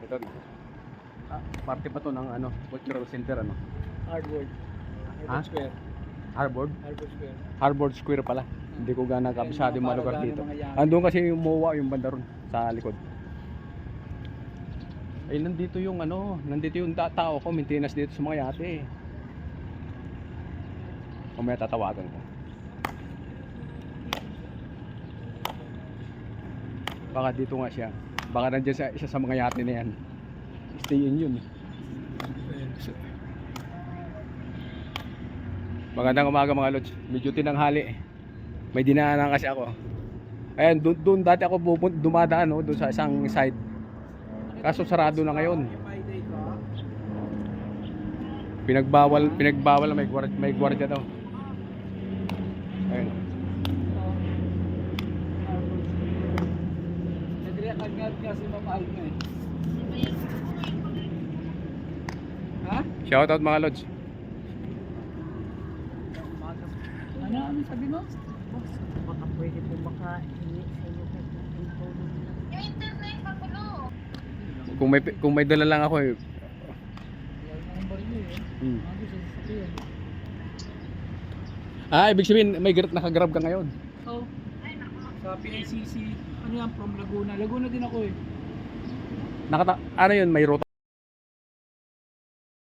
Ito. Parte pa to ng ano, cultural center ano. Hardwood. Ha? Hardwood Square. Harbord? Hardwood Square. Harbord Square pala. Hindi ko gana kabisado yung mga lugar dito. Mga yan. Andun kasi yung MOA, yung banda ron sa likod. Ay nandito yung ano, nandito yung tao ko, maintenance dito sa mga yate. Mamaya tatawagan ko. Baka dito nga siya. Baka nandiyan sa isa sa mga yate na yan. Stay in yun. Magandang umaga mga lods. Medyo tinanghali. May dinaanan kasi ako. Ayan, doon dati ako dumadaan no, doon sa isang side. Kaso sarado na ngayon. Pinagbawal na may gwardiya daw. Ayun. Nagre-agad kasi mamahal mo eh. Ha? Shoutout mga lods. Ano sabi mo? Baka pwede po makahingi sa inyo kahit ng tulong na. Yung internet, magulo. Kung may dala lang ako eh. Yan ang number niyo eh. Hmm. Ano sa sasakyan? Ibig sabihin may nakagrab ka ngayon. So, sa PICC, ano yan, from Laguna. Laguna din ako eh. Ano yun, may ruta